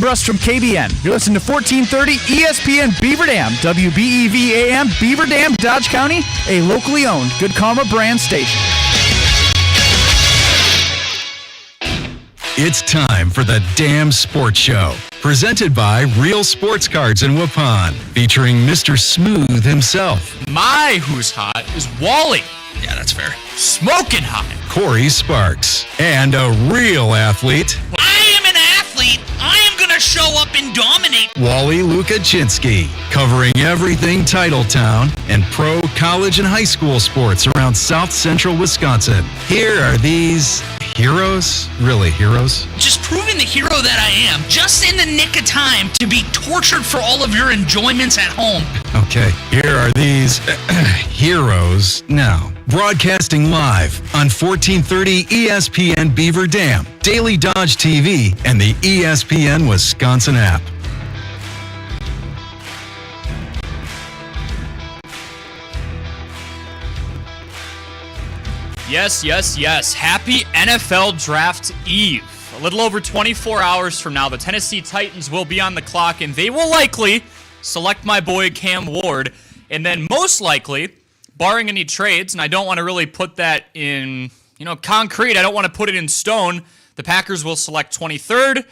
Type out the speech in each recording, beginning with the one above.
Broadcast from KBN. You're listening to 1430 ESPN Beaver Dam, WBEV AM, Beaver Dam, Dodge County, a locally owned Good Karma brand station. It's time for the Damn Sports Show, presented by Real Sports Cards in Waupun, featuring Mr. Smooth himself. My who's hot is Wally. Yeah, that's fair. Smoking hot. Corey Sparks, and a real athlete. I am an athlete. I am going to show up and dominate. Wally Lukaczynski, covering everything Titletown and pro, college, and high school sports around South Central Wisconsin. Here are these heroes. Really heroes? Just proving the hero that I am, just in the nick of time to be tortured for all of your enjoyments at home. Okay, here are these heroes now. Broadcasting live on 1430 ESPN Beaver Dam, Daily Dodge TV, and the ESPN Wisconsin app. Yes, yes, yes. Happy NFL Draft Eve. A little over 24 hours from now, the Tennessee Titans will be on the clock, and they will likely select my boy Cam Ward. And then most likely, barring any trades, and I don't want to really put that in, concrete. I don't want to put it in stone. The Packers will select 23rd,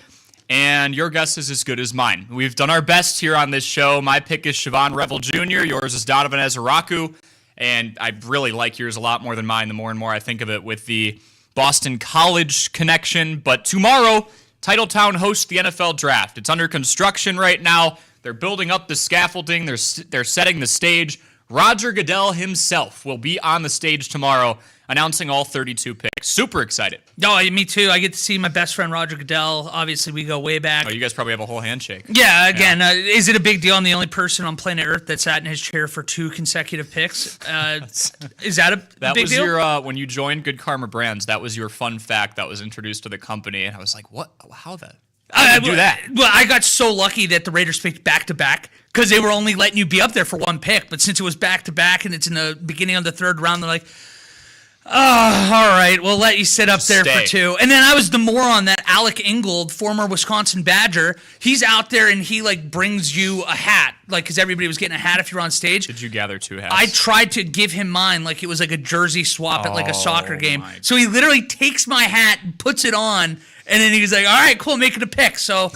and your guess is as good as mine. We've done our best here on this show. My pick is Siobhan Revel Jr., yours is Donovan Ezeraku, and I really like yours a lot more than mine the more and more I think of it with the Boston College connection. But tomorrow, Titletown hosts the NFL Draft. It's under construction right now. They're building up the scaffolding. They're setting the stage. Roger Goodell himself will be on the stage tomorrow announcing all 32 picks. Super excited. Oh, me too. I get to see my best friend Roger Goodell. Obviously, we go way back. Oh, you guys probably have a whole handshake. Yeah, again, is it a big deal? I'm the only person on planet Earth that sat in his chair for 2 consecutive picks. Is that a big deal? That was your, when you joined Good Karma Brands, that was your fun fact that was introduced to the company. And I was like, what? How the? How did you do that? Well, I got so lucky that the Raiders picked back-to-back because they were only letting you be up there for one pick. But since it was back-to-back and it's in the beginning of the 3rd round, they're like, oh, all right, we'll let you sit up there for 2. And then I was the moron that Alec Ingold, former Wisconsin Badger, he's out there and he brings you a hat, because everybody was getting a hat if you're on stage. Did you gather 2 hats? I tried to give him mine like it was like a jersey swap at a soccer game. So he literally takes my hat and puts it on, and then he was like, all right, cool, make it a pick. So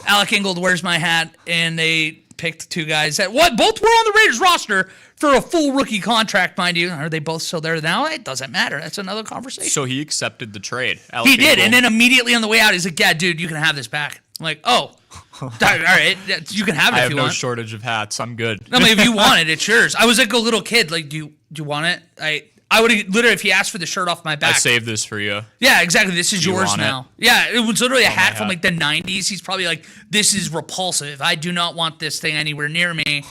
Alec Ingold wears my hat, and they picked 2 guys that both were on the Raiders roster for a full rookie contract, mind you. Are they both still there now? It doesn't matter. That's another conversation. So he accepted the trade. Alec he did, Ingold. and then immediately on the way out, he's like, yeah, dude, you can have this back. I'm like, oh, all right, you can have it if you want. I have no shortage of hats. I'm good. No, if you want it, it's yours. I was like a little kid. Like, do you want it? I would literally, if he asked for the shirt off my back. I saved this for you. Yeah, exactly. This is yours now. Yeah, it was literally a hat from hat. the 90s. He's probably like, this is repulsive. I do not want this thing anywhere near me.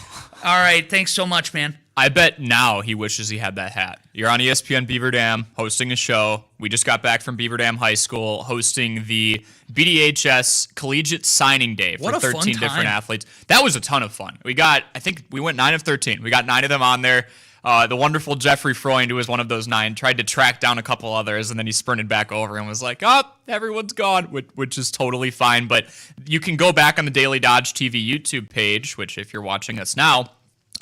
All right, thanks so much, man. I bet now he wishes he had that hat. You're on ESPN Beaver Dam hosting a show. We just got back from Beaver Dam High School hosting the BDHS Collegiate Signing Day for 13 different athletes. That was a ton of fun. I think we went 9 of 13. We got 9 of them on there. The wonderful Jeffrey Freund, who was one of those 9, tried to track down a couple others, and then he sprinted back over and was like, everyone's gone, which is totally fine. But you can go back on the Daily Dodge TV YouTube page, which if you're watching us now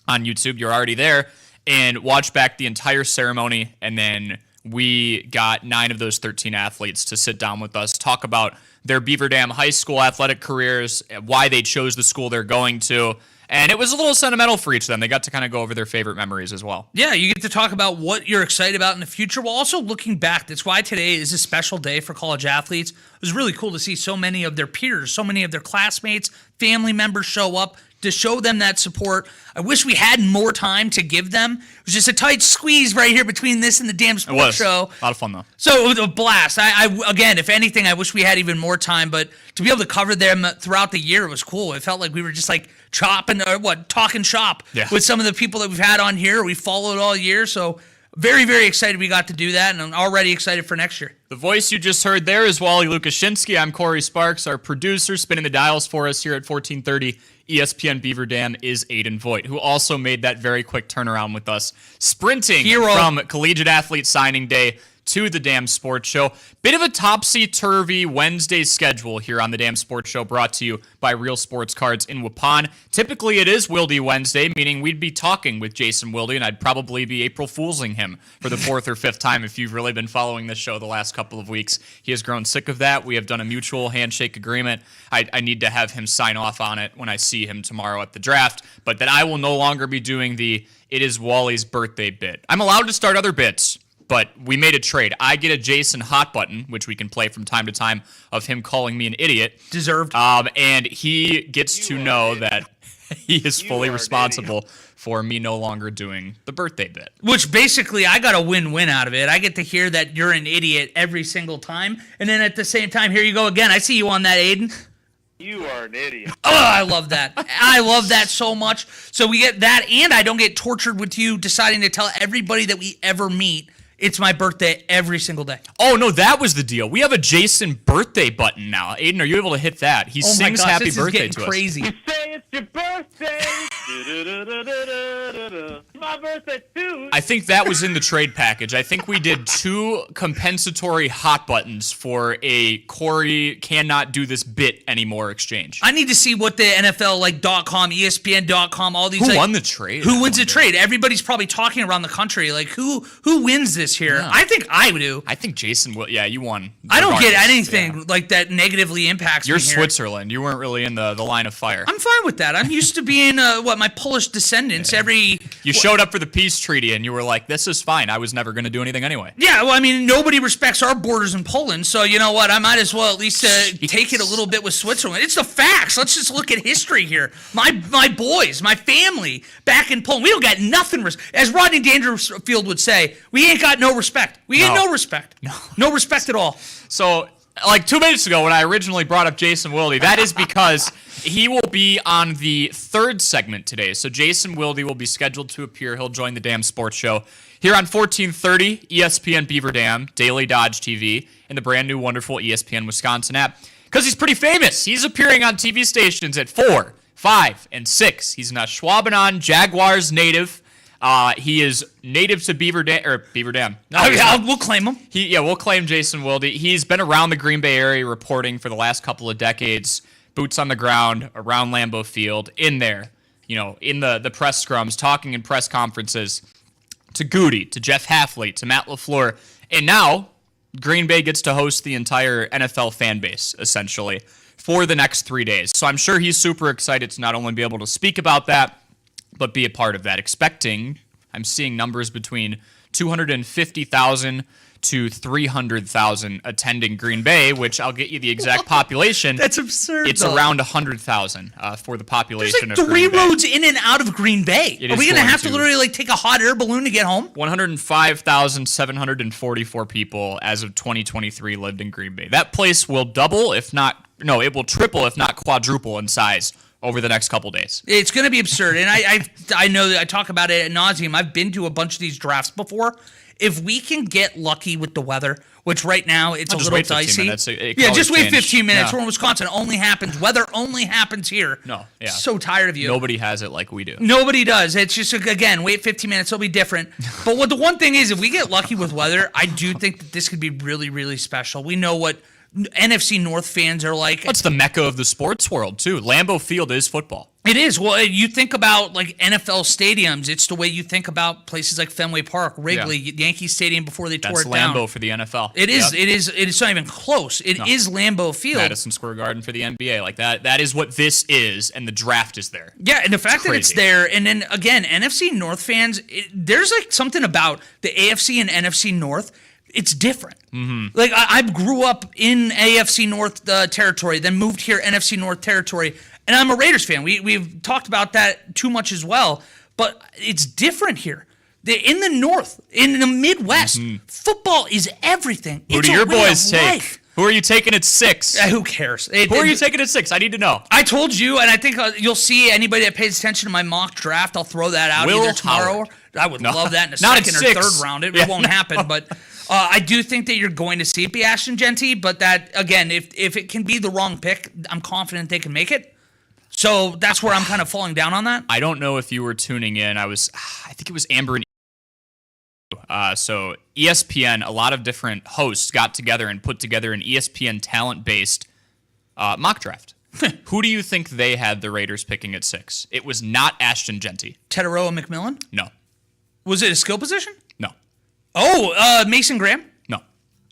on YouTube, you're already there, and watch back the entire ceremony. And then we got 9 of those 13 athletes to sit down with us, talk about their Beaver Dam High School athletic careers, why they chose the school they're going to. And it was a little sentimental for each of them. They got to kind of go over their favorite memories as well. Yeah, you get to talk about what you're excited about in the future while also looking back. That's why today is a special day for college athletes. It was really cool to see so many of their peers, so many of their classmates, family members show up to show them that support. I wish we had more time to give them. It was just a tight squeeze right here between this and the Damn Sports Show. A lot of fun, though. So it was a blast. Again, if anything, I wish we had even more time, but to be able to cover them throughout the year was cool. It felt like we were just talking shop with some of the people that we've had on here. We followed all year, so very, very excited we got to do that, and I'm already excited for next year. The voice you just heard there is Wally Lukaczynski. I'm Corey Sparks. Our producer spinning the dials for us here at 1430 ESPN Beaver Dam is Aiden Voigt, who also made that very quick turnaround with us, sprinting from Collegiate Athlete Signing Day to the Damn Sports Show. Bit of a topsy-turvy Wednesday schedule here on the Damn Sports Show, brought to you by Real Sports Cards in Waupun. Typically, it is Wilde Wednesday, meaning we'd be talking with Jason Wilde, and I'd probably be April Fools-ing him for the fourth or fifth time if you've really been following this show the last couple of weeks. He has grown sick of that. We have done a mutual handshake agreement. I need to have him sign off on it when I see him tomorrow at the draft, but that I will no longer be doing the "it is Wally's birthday" bit. I'm allowed to start other bits, but we made a trade. I get a Jason hot button, which we can play from time to time, of him calling me an idiot. Deserved. And he gets to know that he is fully responsible for me no longer doing the birthday bit. Which basically, I got a win-win out of it. I get to hear that you're an idiot every single time, and then at the same time, here you go again. I see you on that, Aiden. You are an idiot. Oh, I love that. I love that so much. So we get that, and I don't get tortured with you deciding to tell everybody that we ever meet it's my birthday every single day. Oh, no, that was the deal. We have a Jason birthday button now. Aiden, are you able to hit that? He sings happy birthday to us. Crazy. You say it's your birthday. My birthday too. I think that was in the trade package. I think we did 2 compensatory hot buttons for a Corey cannot do this bit anymore exchange. I need to see what the NFL .com, ESPN.com, all these. Who won the trade? Who wins the trade? Everybody's probably talking around the country. Like who wins this here? Yeah. I think I do. I think Jason will. Yeah, you won. I don't get anything like that negatively impacts me. You're Switzerland. You weren't really in the line of fire. I'm fine with that. I'm used to being my Polish descendants. You showed up for the peace treaty and you were like, this is fine. I was never going to do anything anyway. Yeah, well, I mean, nobody respects our borders in Poland, so you know what? I might as well at least take it a little bit with Switzerland. It's the facts. Let's just look at history here. My boys, my family back in Poland, we don't got nothing. As Rodney Dangerfield would say, we ain't got no respect. We ain't no respect. No respect at all. So, like 2 minutes ago when I originally brought up Jason Wilde, that is because he will be on the 3rd segment today. So Jason Wilde will be scheduled to appear. He'll join the Damn Sports Show here on 1430 ESPN Beaver Dam, Daily Dodge TV, and the brand new wonderful ESPN Wisconsin app. Because he's pretty famous. He's appearing on TV stations at 4, 5, and 6. He's an Ashwaubenon Jaguars native. He is native to Beaver Dam. No, we'll claim him. We'll claim Jason Wilde. He's been around the Green Bay area reporting for the last couple of decades. Boots on the ground around Lambeau Field, in there, in the press scrums, talking in press conferences to Goody, to Jeff Hafley, to Matt LaFleur, and now Green Bay gets to host the entire NFL fan base essentially for the next 3 days. So I'm sure he's super excited to not only be able to speak about that, but be a part of that. I'm seeing numbers between 250,000 to 300,000 attending Green Bay, which I'll get you the exact population. That's absurd. It's around 100,000 for the population There's like of Green Bay. 3 roads in and out of Green Bay. Are we going to have to literally take a hot air balloon to get home? 105,744 people as of 2023 lived in Green Bay. That place will double, it will triple, if not quadruple in size over the next couple days. It's going to be absurd. And I know that I talk about it ad nauseum. I've been to a bunch of these drafts before. If we can get lucky with the weather, which right now it's a little dicey. Just wait 15 minutes. We're in Wisconsin. Weather only happens here. No, yeah. So tired of you. Nobody has it like we do. Nobody does. It's just, again, wait 15 minutes. It'll be different. But the one thing is, if we get lucky with weather, I do think that this could be really, really special. We know what NFC North fans are like. That's the mecca of the sports world, too. Lambeau Field is football. It is. Well, you think about like NFL stadiums. It's the way you think about places like Fenway Park, Wrigley, Yankee Stadium before they tore it down. That's Lambeau for the NFL. It is. Yep. It is not even close. It is Lambeau Field. Madison Square Garden for the NBA. Like that. That is what this is, and the draft is there. Yeah, and the fact that it's there, and then again, NFC North fans, there's like something about the AFC and NFC North. It's different. Mm-hmm. Like I grew up in AFC North territory, then moved here NFC North territory, and I'm a Raiders fan. We've talked about that too much as well, but it's different here. In the North, in the Midwest, football is everything. Who do your boys take? Who are you taking at 6? Who cares? Who are you taking at 6? I need to know. I told you, and I think you'll see anybody that pays attention to my mock draft. I'll throw that out either tomorrow. I would love that in a second or third round. It won't happen, but I do think that you're going to see it be Ashton Genty, but that, again, if it can be the wrong pick, I'm confident they can make it. So that's where I'm kind of falling down on that. I don't know if you were tuning in. I think it was Amber and So ESPN, a lot of different hosts got together and put together an ESPN talent-based mock draft. Who do you think they had the Raiders picking at 6? It was not Ashton Genty. Teteroa McMillan? No. Was it a skill position? No. Oh, Mason Graham? No.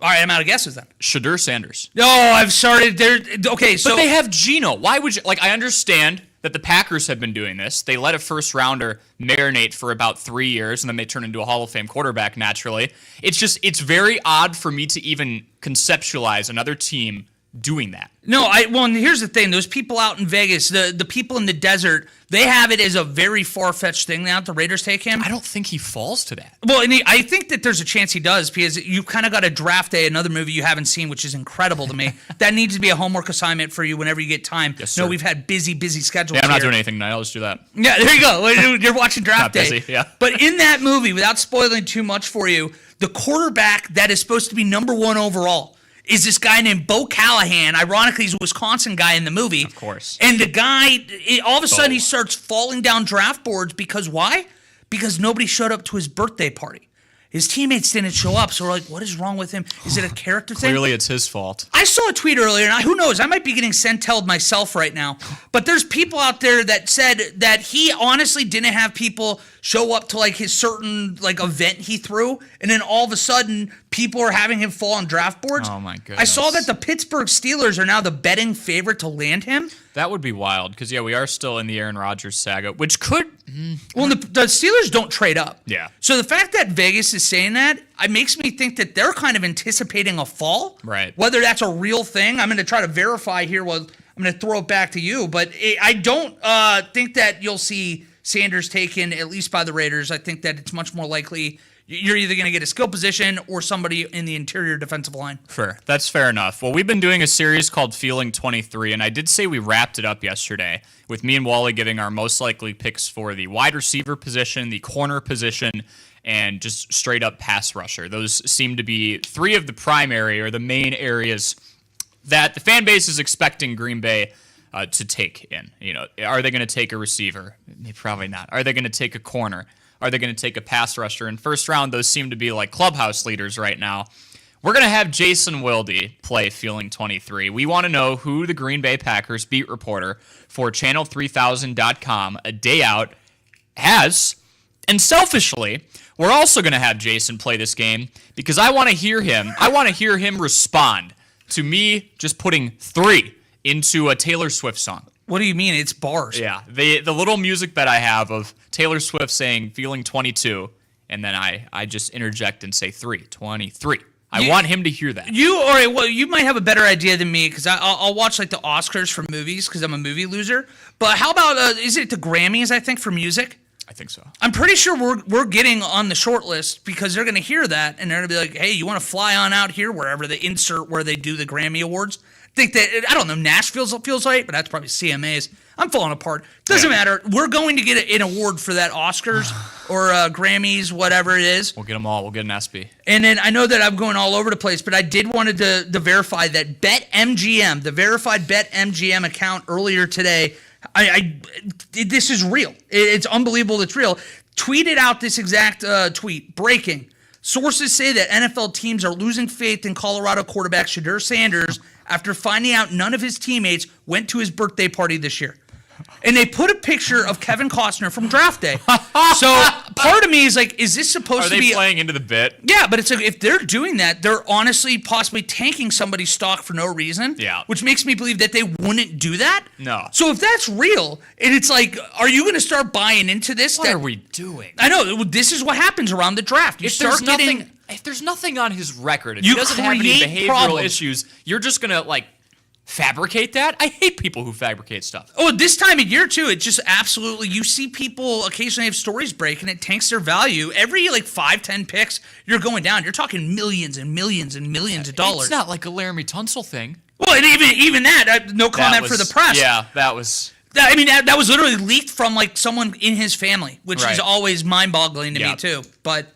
All right, I'm out of guesses then. Shadur Sanders. No, I've started there. Okay, so But they have Geno. Why would you... Like, I understand that the Packers have been doing this. They let a first-rounder marinate for about 3 years, and then they turn into a Hall of Fame quarterback naturally. It's very odd for me to even conceptualize another team doing that. No, and here's the thing. Those people out in Vegas, the people in the desert, they have it as a very far-fetched thing now that the Raiders take him. I don't think he falls to that. Well, and I think that there's a chance he does because you kind of got a Draft Day, another movie you haven't seen, which is incredible to me. That needs to be a homework assignment for you whenever you get time. Yes, sir. No, we've had busy schedules Yeah, I'm not here. doing anything tonight. I'll just do that. Yeah, there you go. You're watching Draft Not Day. busy, yeah. But in that movie, without spoiling too much for you, the quarterback that is supposed to be number 1 overall is this guy named Bo Callahan. Ironically, he's a Wisconsin guy in the movie. Of course. And the guy, all of a sudden, he starts falling down draft boards because why? Because nobody showed up to his birthday party. His teammates didn't show up, so we're like, what is wrong with him? Is it a character thing? Clearly, it's his fault. I saw a tweet earlier, and who knows? I might be getting sent-telled myself right now. But there's people out there that said that he honestly didn't have people show up to like his certain like event he threw, and then all of a sudden, people are having him fall on draft boards. Oh, my I saw goodness. that the Pittsburgh Steelers are now the betting favorite to land him. That would be wild because, yeah, we are still in the Aaron Rodgers saga, which could... Well, the Steelers don't trade up. Yeah. So the fact that Vegas is saying that, it makes me think that they're kind of anticipating a fall. Right. Whether that's a real thing, I'm going to try to verify here. Well, I'm going to throw it back to you. But I don't think that you'll see Sanders taken, at least by the Raiders. I think that it's much more likely you're either going to get a skill position or somebody in the interior defensive line. Sure, that's fair enough. Well, we've been doing a series called Feeling 23, and I did say we wrapped it up yesterday with me and Wally giving our most likely picks for the wide receiver position, the corner position, and just straight up pass rusher. Those seem to be 3 of the primary or the main areas that the fan base is expecting Green Bay to take in. You know, are they going to take a receiver? Probably not. Are they going to take a corner? Are they going to take a pass rusher? In first round, those seem to be like clubhouse leaders right now. We're going to have Jason Wilde play Feeling 23. We want to know who the Green Bay Packers beat reporter for Channel3000.com a day out has. And selfishly, we're also going to have Jason play this game because I want to hear him. I want to hear him respond to me just putting 3 into a Taylor Swift song. What do you mean? It's bars. Yeah, the little music that I have of Taylor Swift saying Feeling 22, and then I just interject and say 323. I want him to hear that. You might have a better idea than me because I'll watch like the Oscars for movies because I'm a movie loser. But how about is it the Grammys? I think for music. I think so. I'm pretty sure we're getting on the short list because they're going to hear that and they're going to be like, hey, you want to fly on out here wherever they insert where they do the Grammy Awards. Think that I don't know. Nashville feels right, but that's probably CMA's. I'm falling apart. Doesn't matter. We're going to get an award for that Oscars or Grammys, whatever it is. We'll get them all. We'll get an ESPY. And then I know that I'm going all over the place, but I did wanted to verify that BetMGM, the verified BetMGM account earlier today. This is real. It's unbelievable. It's real. Tweeted out this exact tweet. Breaking. Sources say that NFL teams are losing faith in Colorado quarterback Shadur Sanders after finding out none of his teammates went to his birthday party this year. And they put a picture of Kevin Costner from Draft Day. So part of me is like, is this supposed to be... Are they playing into the bit? Yeah, but it's like, if they're doing that, they're honestly possibly tanking somebody's stock for no reason. Yeah. Which makes me believe that they wouldn't do that. No. So if that's real, and it's like, are you going to start buying into this? What are we doing? I know. This is what happens around the draft. If there's nothing on his record, if You he doesn't have any create behavioral problems. issues, you're just going to, fabricate that? I hate people who fabricate stuff. Oh, this time of year, too, it just absolutely, you see people occasionally have stories break, and it tanks their value. Every, 5-10 picks, you're going down. You're talking millions and millions and millions of dollars. It's not like a Laramie Tunsil thing. Well, and even that, no comment for the press. Yeah, that was... That was literally leaked from, someone in his family, which is always mind-boggling to me, too. But...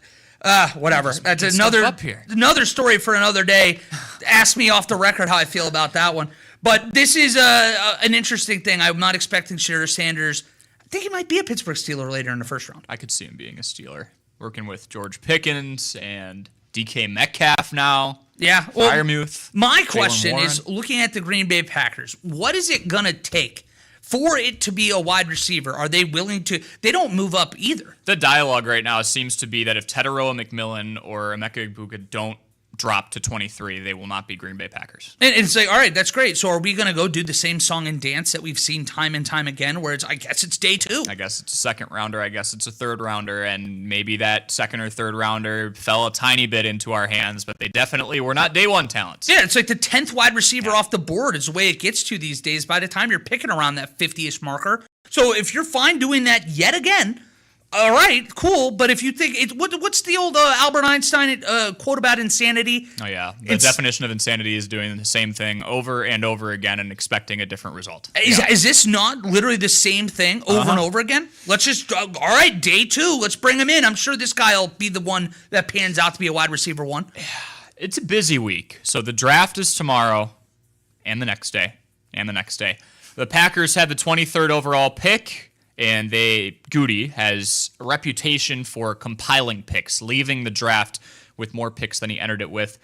whatever. That's another story for another day. Ask me off the record how I feel about that one. But this is an interesting thing. I'm not expecting Shadur Sanders. I think he might be a Pittsburgh Steeler later in the first round. I could see him being a Steeler. working with George Pickens and DK Metcalf now. Yeah. Well, Freiermuth. my Jaylen question Warren. is, looking at the Green Bay Packers, what is it going to take for it to be a wide receiver? Are they willing to? They don't move up either. The dialogue right now seems to be that if Teteroa McMillan or Emeka Egbuka don't drop to 23, they will not be Green Bay Packers. And it's like, all right, that's great. So are we going to go do the same song and dance that we've seen time and time again, where I guess it's day 2? I guess it's a second rounder. I guess it's a third rounder. And maybe that second or third rounder fell a tiny bit into our hands, but they definitely were not day 1 talents. Yeah, it's like the 10th wide receiver off the board is the way it gets to these days by the time you're picking around that 50-ish marker. So if you're fine doing that yet again, all right, cool. But if you think what's the old Albert Einstein quote about insanity? Oh, yeah. The definition of insanity is doing the same thing over and over again and expecting a different result. Is this not literally the same thing over and over again? Let's just, all right, day 2, let's bring him in. I'm sure this guy will be the one that pans out to be a wide receiver 1. It's a busy week. So the draft is tomorrow and the next day and the next day. The Packers had the 23rd overall pick. And Goody has a reputation for compiling picks, leaving the draft with more picks than he entered it with.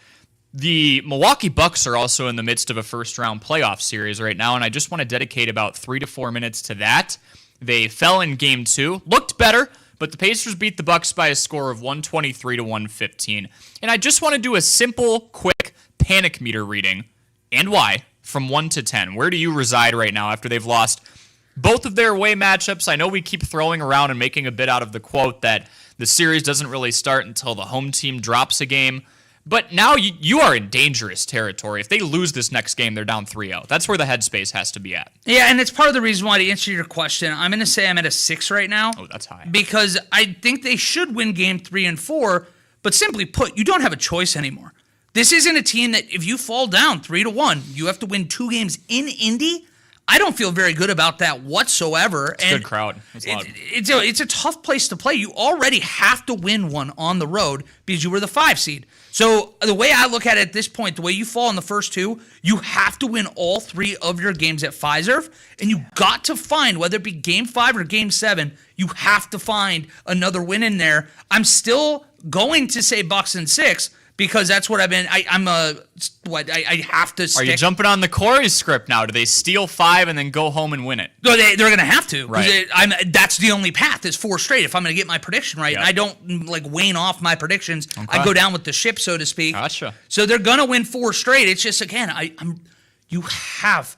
The Milwaukee Bucks are also in the midst of a first-round playoff series right now, and I just want to dedicate about 3 to 4 minutes to that. They fell in Game 2, looked better, but the Pacers beat the Bucks by a score of 123 to 115. And I just want to do a simple, quick panic meter reading, and why, from 1 to 10. Where do you reside right now after they've lost both of their away matchups? I know we keep throwing around and making a bit out of the quote that the series doesn't really start until the home team drops a game. But now you are in dangerous territory. If they lose this next game, they're down 3-0. That's where the headspace has to be at. Yeah, and it's part of the reason why, to answer your question, I'm going to say I'm at a 6 right now. Oh, that's high. Because I think they should win game 3 and 4, but simply put, you don't have a choice anymore. This isn't a team that if you fall down 3-1, you have to win 2 games in Indy. I don't feel very good about that whatsoever. It's a good crowd. It's a tough place to play. You already have to win one on the road because you were the 5 seed. So the way I look at it at this point, the way you fall in the first 2, you have to win all 3 of your games at Fiserv, and you got to find, whether it be game 5 or game 7, you have to find another win in there. I'm still going to say Bucks in 6, because that's what I've been. I have to stick. Are you jumping on the Corey script now? Do they steal 5 and then go home and win it? No, they're going to have to. Right. That's the only path is 4 straight. If I'm going to get my prediction right, Yep. and I don't wane off my predictions. Okay. I go down with the ship, so to speak. Gotcha. So they're going to win 4 straight. It's just, again, you have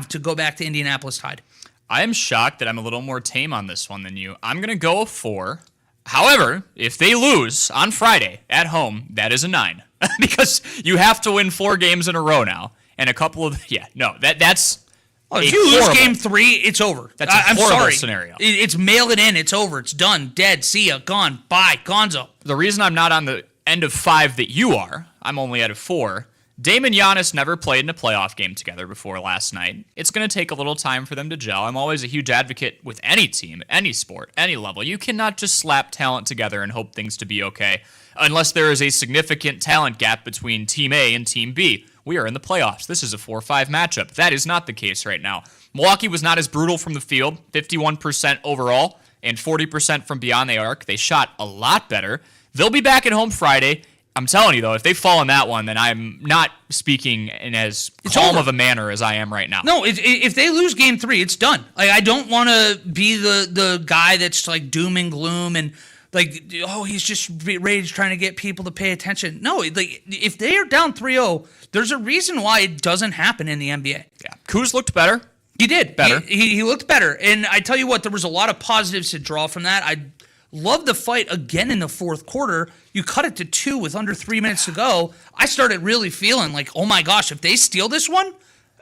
to go back to Indianapolis Tide. I am shocked that I'm a little more tame on this one than you. I'm going to go 4. However, if they lose on Friday at home, that is a 9. Because you have to win 4 games in a row now. And a couple of, that's if you lose game 3, it's over. That's a horrible scenario. It's mail it in. It's over. It's done. Dead. See ya. Gone. Bye. Gonzo. The reason I'm not on the end of 5 that you are, I'm only at a 4. Dame and Giannis never played in a playoff game together before last night. It's going to take a little time for them to gel. I'm always a huge advocate with any team, any sport, any level. You cannot just slap talent together and hope things to be okay, unless there is a significant talent gap between Team A and Team B. We are in the playoffs. This is a 4-5 matchup. That is not the case right now. Milwaukee was not as brutal from the field, 51% overall and 40% from beyond the arc. They shot a lot better. They'll be back at home Friday. I'm telling you, though, if they fall in that one, then I'm not speaking in as calm of a manner as I am right now. No, if they lose game 3, it's done. Like, I don't want to be the guy that's like doom and gloom and like, oh, he's just rage trying to get people to pay attention. No, like, if they are down 3-0, there's a reason why it doesn't happen in the NBA. Yeah, Kuz looked better. He did. Better. He looked better. And I tell you what, there was a lot of positives to draw from that. I love the fight again in the 4th quarter. You cut it to 2 with under 3 minutes to go. I started really feeling like, oh my gosh, if they steal this one,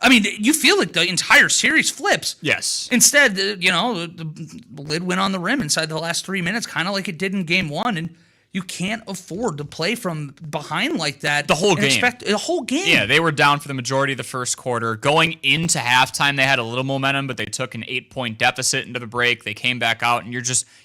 I mean, you feel like the entire series flips. Yes. Instead, the lid went on the rim inside the last 3 minutes, kind of like it did in game 1. And you can't afford to play from behind like that. The whole game. Expect the whole game. Yeah, they were down for the majority of the first quarter. Going into halftime, they had a little momentum, but they took an 8-point deficit into the break. They came back out, and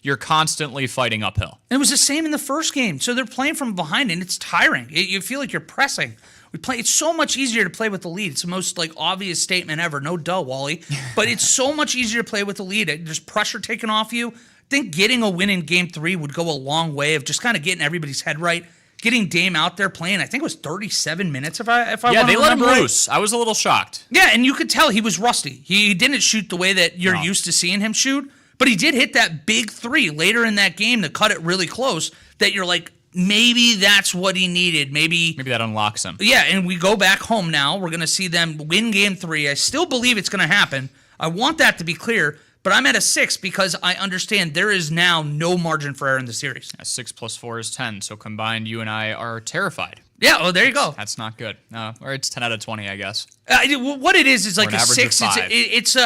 you're constantly fighting uphill. And it was the same in the first game. So they're playing from behind, and it's tiring. You feel like you're pressing. It's so much easier to play with the lead. It's the most obvious statement ever. No duh, Wally. But it's so much easier to play with the lead. There's pressure taken off you. think getting a win in Game 3 would go a long way of just kind of getting everybody's head right. Getting Dame out there playing, I think it was 37 minutes if I Yeah, they let him right. loose. I was a little shocked. Yeah, and you could tell he was rusty. He didn't shoot the way that you're No. used to seeing him shoot, but he did hit that big three later in that game to cut it really close that you're like, maybe that's what he needed. Maybe that unlocks him. Yeah, and we go back home now. We're going to see them win Game 3. I still believe it's going to happen. I want that to be clear, but I'm at a 6 because I understand there is now no margin for error in the series. 6 + 4 is 10, so combined, you and I are terrified. Yeah, oh, there you go. That's not good. Or it's 10 out of 20, I guess. What it is like an a average 6. of 5. It's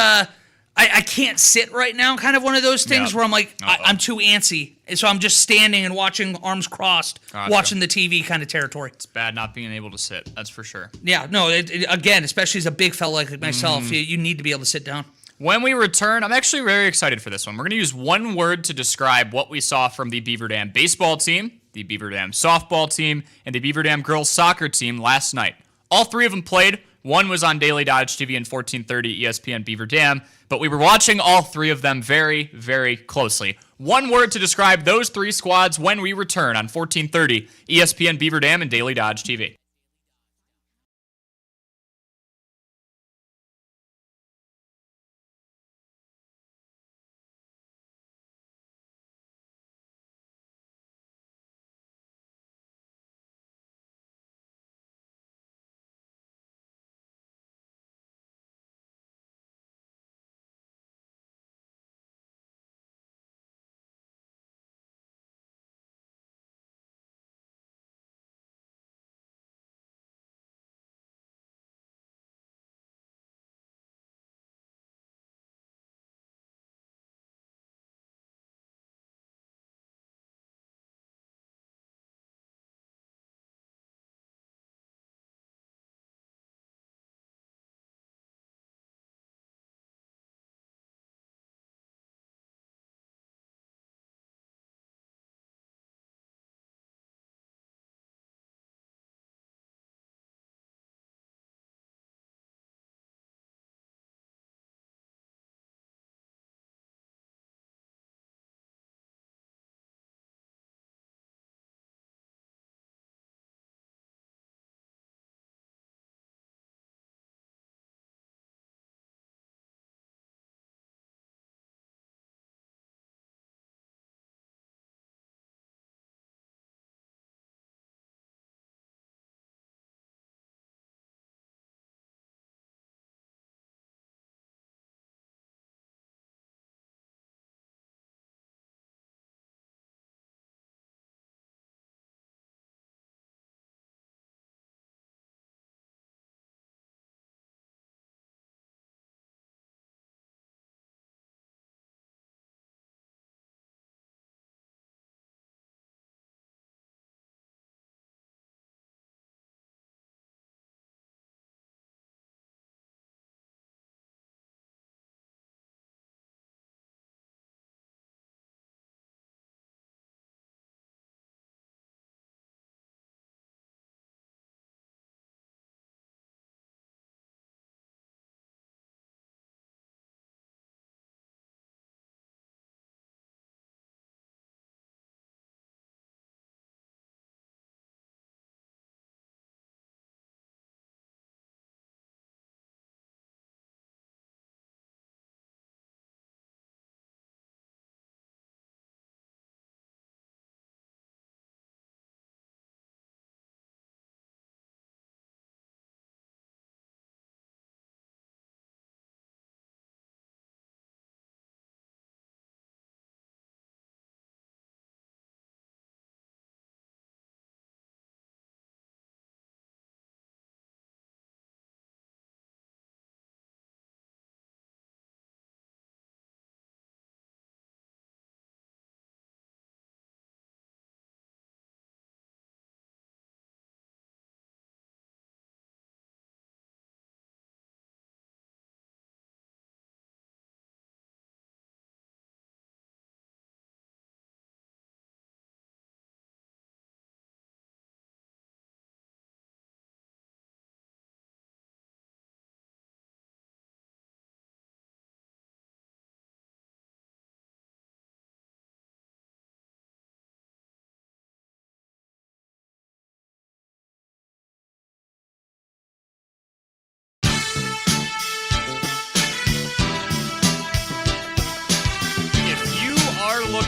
I can't sit right now, kind of one of those things Yep. where I'm like, Uh-oh. I'm too antsy. And so I'm just standing and watching, arms crossed, Gotcha. watching the TV kind of territory. It's bad not being able to sit, that's for sure. Yeah, no, again, especially as a big fella like myself, you need to be able to sit down. When we return, I'm actually very excited for this one. We're going to use one word to describe what we saw from the Beaver Dam baseball team, the Beaver Dam softball team, and the Beaver Dam girls soccer team last night. All three of them played. One was on Daily Dodge TV and 1430 ESPN Beaver Dam, but we were watching all three of them very, very closely. One word to describe those three squads when we return on 1430 ESPN Beaver Dam and Daily Dodge TV.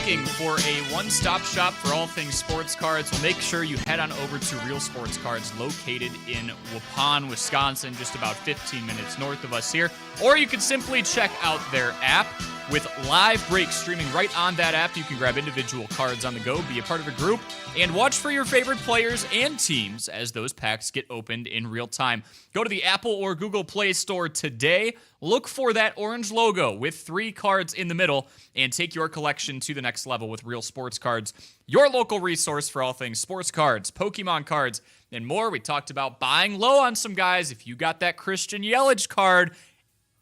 looking for a one-stop shop for all things sports cards, well, make sure you head on over to Real Sports Cards, located in Waupun, Wisconsin, just about 15 minutes north of us here. Or you can simply check out their app. With live breaks streaming right on that app, you can grab individual cards on the go, be a part of a group, and watch for your favorite players and teams as those packs get opened in real time. Go to the Apple or Google Play Store today, look for that orange logo with 3 cards in the middle, and take your collection to the next level with Real Sports Cards, your local resource for all things sports cards, Pokemon cards, and more. We talked about buying low on some guys. If you got that Christian Yelich card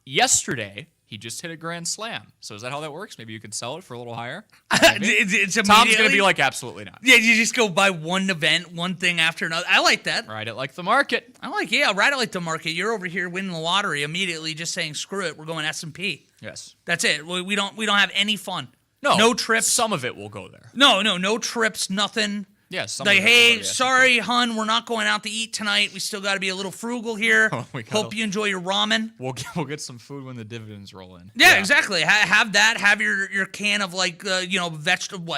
yesterday, he just hit a grand slam. So is that how that works? Maybe you could sell it for a little higher? it's Tom's going to be like, absolutely not. Yeah, you just go buy one event, one thing after another. I like that. Ride it like the market. Ride it like the market. You're over here winning the lottery immediately, just saying, screw it, we're going S&P. Yes. That's it. We don't have any fun. No. No trips. Some of it will go there. No trips, nothing. Yes. Like, hey, sorry, hun, we're not going out to eat tonight. We still got to be a little frugal here. Hope you enjoy your ramen. We'll get some food when the dividends roll in. Yeah, exactly. Have that. Have your can of vegetable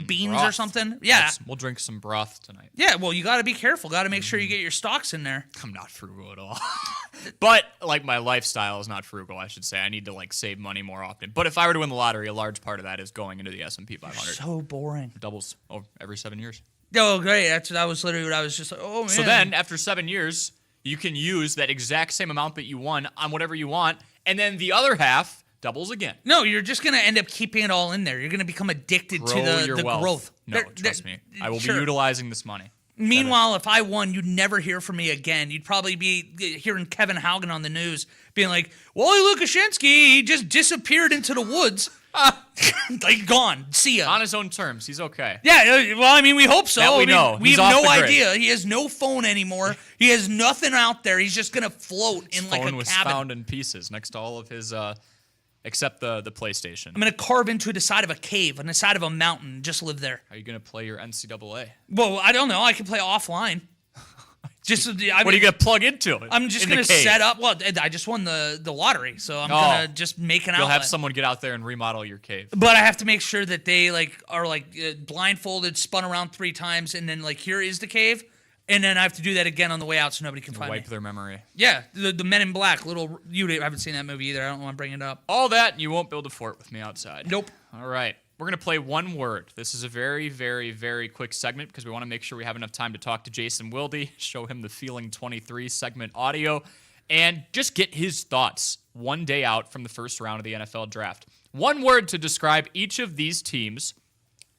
beans broth. or something. Yeah. We'll drink some broth tonight. Yeah. Well, you got to be careful. Got to make sure you get your stocks in there. I'm not frugal at all. But my lifestyle is not frugal, I should say. I need to save money more often. But if I were to win the lottery, a large part of that is going into the S&P 500. So boring. Doubles every 7 years. Oh, great. That was literally what I was just like, oh, man. So then, after 7 years, you can use that exact same amount that you won on whatever you want, and then the other half doubles again. No, you're just going to end up keeping it all in there. You're going to become addicted to the wealth. growth. No, trust me. I will be utilizing this money. Meanwhile, if I won, you'd never hear from me again. You'd probably be hearing Kevin Haugen on the news being like, Wally Lukashenko, he just disappeared into the woods. Gone. See ya. On his own terms. He's okay. Yeah, well, I mean, we hope so. That we know. We He's have off no the grid. idea. He has no phone anymore. He has nothing out there. He's just going to float in like a Phone was cabin. found in pieces next to all of his, except the PlayStation. I'm going to carve into the side of a cave, on the side of a mountain, just live there. Are you going to play your NCAA? Well, I don't know. I can play offline. What are you going to plug into it? I'm just going to set up. Well, I just won the lottery, so I'm going to just make an outlet. You'll have someone get out there and remodel your cave. But I have to make sure that they are blindfolded, spun around 3 times, and then here is the cave, and then I have to do that again on the way out so nobody can find me. Wipe their memory. Yeah, the Men in Black. You haven't seen that movie either. I don't want to bring it up. All that, and you won't build a fort with me outside. Nope. All right. We're going to play one word. This is a very, very, very quick segment because we want to make sure we have enough time to talk to Jason Wilde, show him the Feeling 23 segment audio, and just get his thoughts one day out from the first round of the NFL draft. One word to describe each of these teams.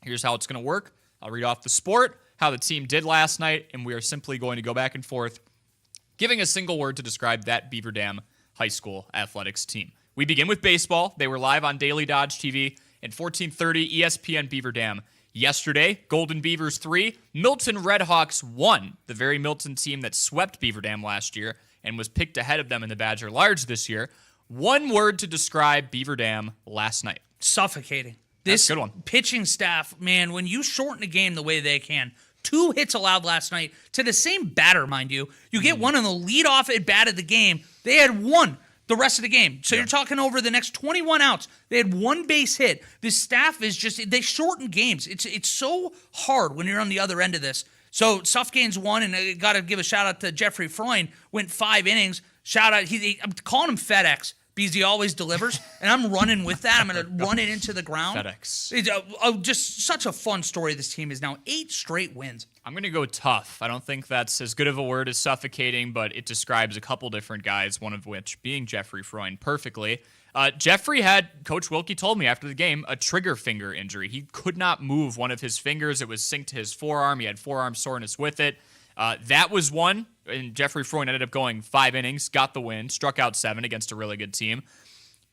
Here's how it's going to work. I'll read off the sport, how the team did last night, and we are simply going to go back and forth, giving a single word to describe that Beaver Dam High School athletics team. We begin with baseball. They were live on Daily Dodge TV. And 1430 ESPN Beaver Dam. Yesterday, Golden Beavers 3, Milton Redhawks 1, the very Milton team that swept Beaver Dam last year and was picked ahead of them in the Badger Large this year. One word to describe Beaver Dam last night. Suffocating. That's a good one. Pitching staff, man, when you shorten a game the way they can, 2 hits allowed last night to the same batter, mind you. You get one on the leadoff at bat of the game. They had 1 the rest of the game. So you're talking over the next 21 outs. They had 1 base hit. This staff is just, they shorten games. It's so hard when you're on the other end of this. So Suffocating's 1, and I got to give a shout out to Jeffrey Freund, went 5 innings. Shout out, I'm calling him FedEx because he always delivers, and I'm running with that. I'm going to run it into the ground. FedEx. It's just such a fun story. This team is now 8 straight wins. I'm going to go tough. I don't think that's as good of a word as suffocating, but it describes a couple different guys, one of which being Jeffrey Freund perfectly. Jeffrey had, Coach Wilkie told me after the game, a trigger finger injury. He could not move one of his fingers. It was synced to his forearm. He had forearm soreness with it. That was one, and Jeffrey Freund ended up going 5 innings, got the win, struck out 7 against a really good team.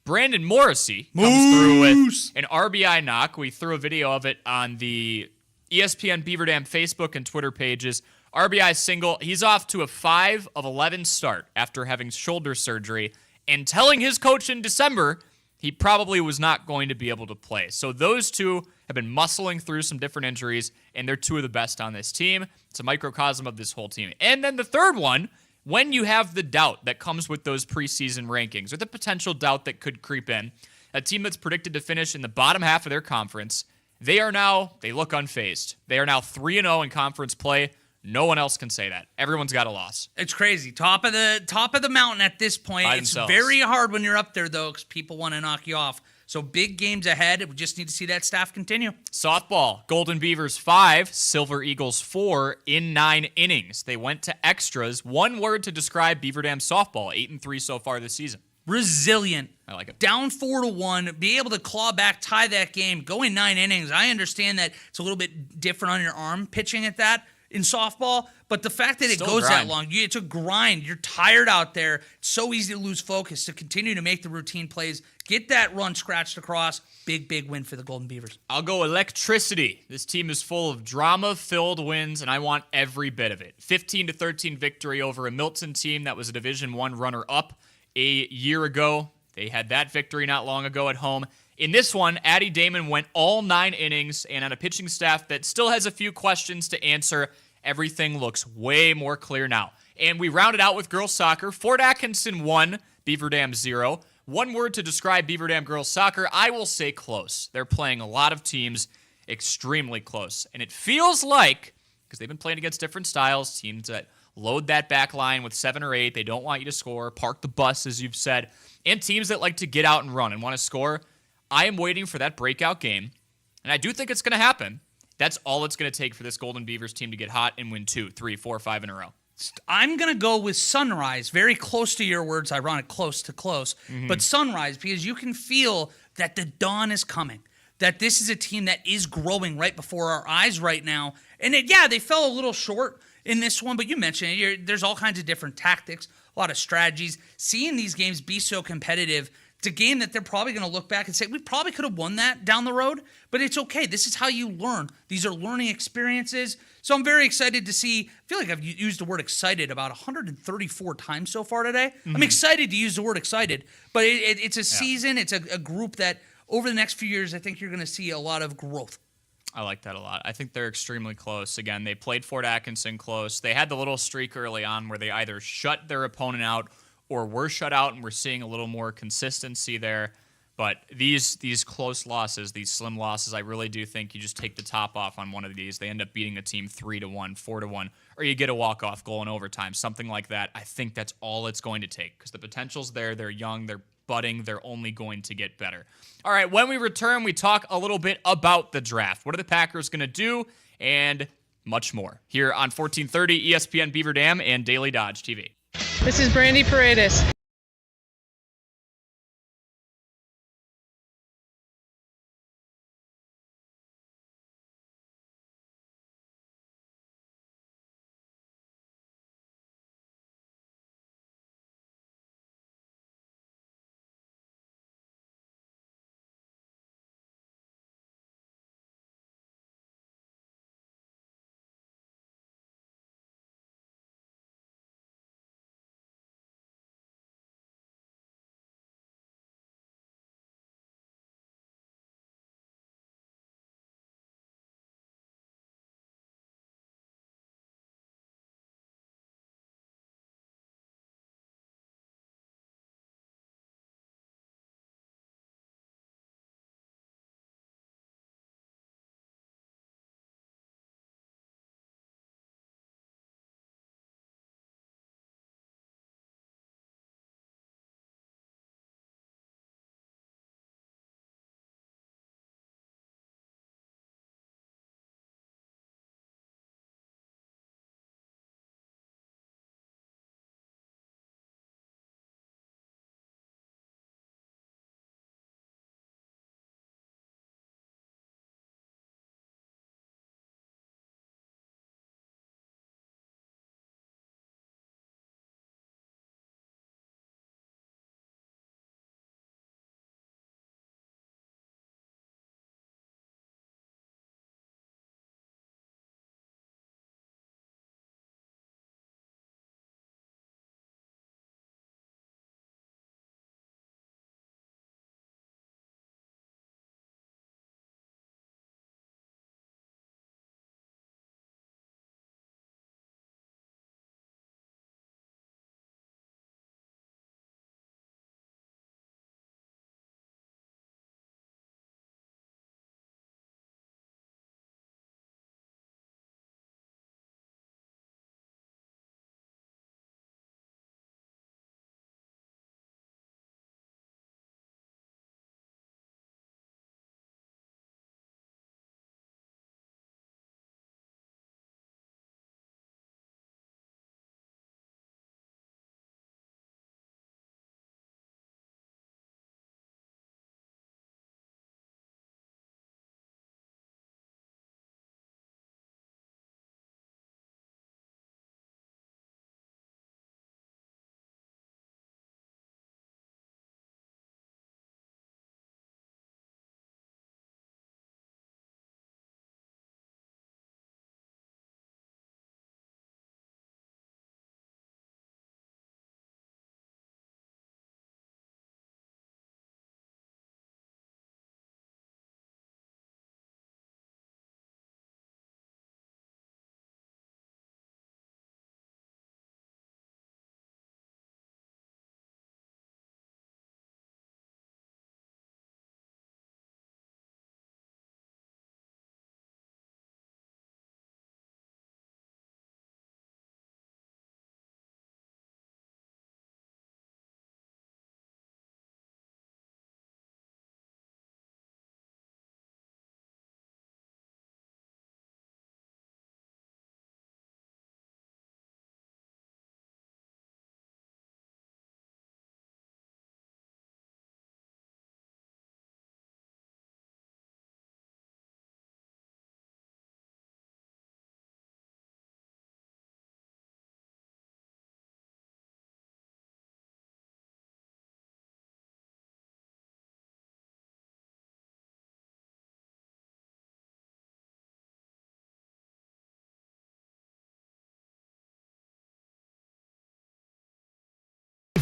Brandon Morrissey comes through with an RBI knock. We threw a video of it on the ESPN Beaver Dam Facebook and Twitter pages. RBI single. He's off to a 5 of 11 start after having shoulder surgery and telling his coach in December he probably was not going to be able to play. So those two have been muscling through some different injuries, and they're 2 of the best on this team. It's a microcosm of this whole team. And then the third one, when you have the doubt that comes with those preseason rankings, or the potential doubt that could creep in, a team that's predicted to finish in the bottom half of their conference, They look unfazed. They are now 3-0 in conference play. No one else can say that. Everyone's got a loss. It's crazy. Top of the mountain at this point. By It's themselves. very hard when you're up there, though, because people want to knock you off. So big games ahead. We just need to see that staff continue. Softball, Golden Beavers 5, Silver Eagles 4 in 9 innings. They went to extras. One word to describe Beaver Dam softball, 8-3 so far this season. Resilient. I like it. Down 4-1, be able to claw back, tie that game, go in 9 innings. I understand that it's a little bit different on your arm pitching at that in softball, but the fact that it Still goes a that grind. long, it's a grind. You're tired out there. It's so easy to lose focus. To continue to make the routine plays, get that run scratched across. Big win for the Golden Beavers. I'll go electricity. This team is full of drama-filled wins, and I want every bit of it. 15-13 victory over a Milton team that was a Division I runner-up a year ago. They had that victory not long ago at home. In this one, Addie Damon went all 9 innings, and on a pitching staff that still has a few questions to answer, everything looks way more clear now. And we rounded out with girls soccer. Fort Atkinson 1, Beaver Dam 0. One word to describe Beaver Dam girls soccer, I will say close. They're playing a lot of teams extremely close. And it feels like, because they've been playing against different styles, teams that load that back line with 7 or 8, they don't want you to score, park the bus, as you've said, and teams that like to get out and run and want to score. I am waiting for that breakout game, and I do think it's going to happen. That's all it's going to take for this Golden Beavers team to get hot and win 2, 3, 4, 5 in a row. I'm going to go with Sunrise, very close to your words, ironic, close to close, but Sunrise, because you can feel that the dawn is coming, that this is a team that is growing right before our eyes right now. And they fell a little short in this one, but you mentioned it, there's all kinds of different tactics, a lot of strategies. Seeing these games be so competitive, it's a game that they're probably going to look back and say, we probably could have won that down the road, but it's okay. This is how you learn. These are learning experiences. So I'm very excited to see. I feel like I've used the word excited about 134 times so far today. I'm excited to use the word excited, but it's a season. It's a group that over the next few years, I think you're going to see a lot of growth. I like that a lot. I think they're extremely close. Again, they played Fort Atkinson close. They had the little streak early on where they either shut their opponent out or were shut out, and we're seeing a little more consistency there. But these close losses, these slim losses, I really do think you just take the top off on one of these. They end up beating a team 3-1, 4-1, or you get a walk-off goal in overtime, something like that. I think that's all it's going to take because the potential's there. They're young. They're budding. They're only going to get better. All right, when we return, we talk a little bit about the draft. What are the Packers going to do? And much more here on 1430 ESPN Beaver Dam and Daily Dodge TV. This is Brandy Paredes.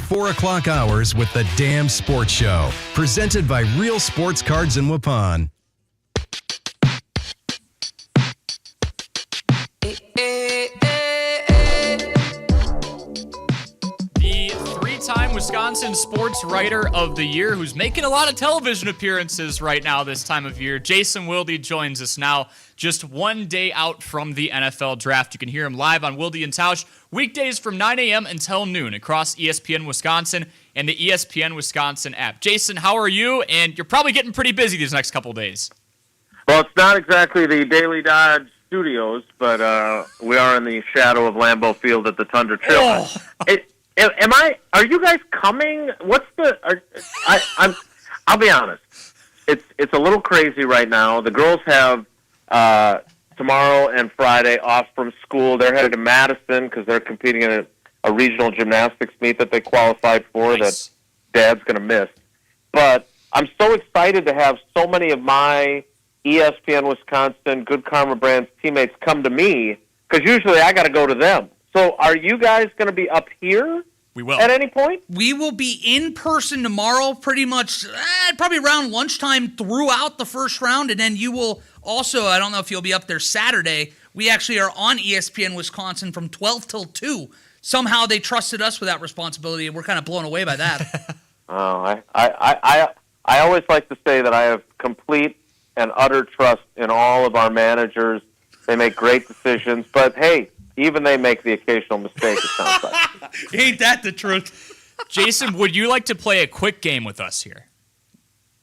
4 o'clock hours with the Damn Sports Show. Presented by Real Sports Cards in Waupun. The three-time Wisconsin Sports Writer of the Year, who's making a lot of television appearances right now this time of year, Jason Wilde joins us now, just one day out from the NFL Draft. You can hear him live on Wilde and Tausch weekdays from 9 a.m. until noon across ESPN Wisconsin and the ESPN Wisconsin app. Jason, how are you? And you're probably getting pretty busy these next couple days. Well, it's not exactly the Daily Dodge studios, but we are in the shadow of Lambeau Field at the Tundra Trail. Are you guys coming? I'll be honest. It's a little crazy right now. The girls have tomorrow and Friday off from school. They're headed to Madison because they're competing in a regional gymnastics meet that they qualified for that Dad's going to miss. But I'm so excited to have so many of my ESPN Wisconsin Good Karma Brands teammates come to me because usually I got to go to them. So are you guys going to be up here? We will. At any point? We will be in person tomorrow pretty much probably around lunchtime throughout the first round, and then you will also, I don't know if you'll be up there Saturday, we actually are on ESPN Wisconsin from 12 till 2. Somehow they trusted us with that responsibility, and we're kind of blown away by that. I always like to say that I have complete and utter trust in all of our managers. They make great decisions, but hey, even they make the occasional mistake, it sounds like. Ain't that the truth? Jason, would you like to play a quick game with us here?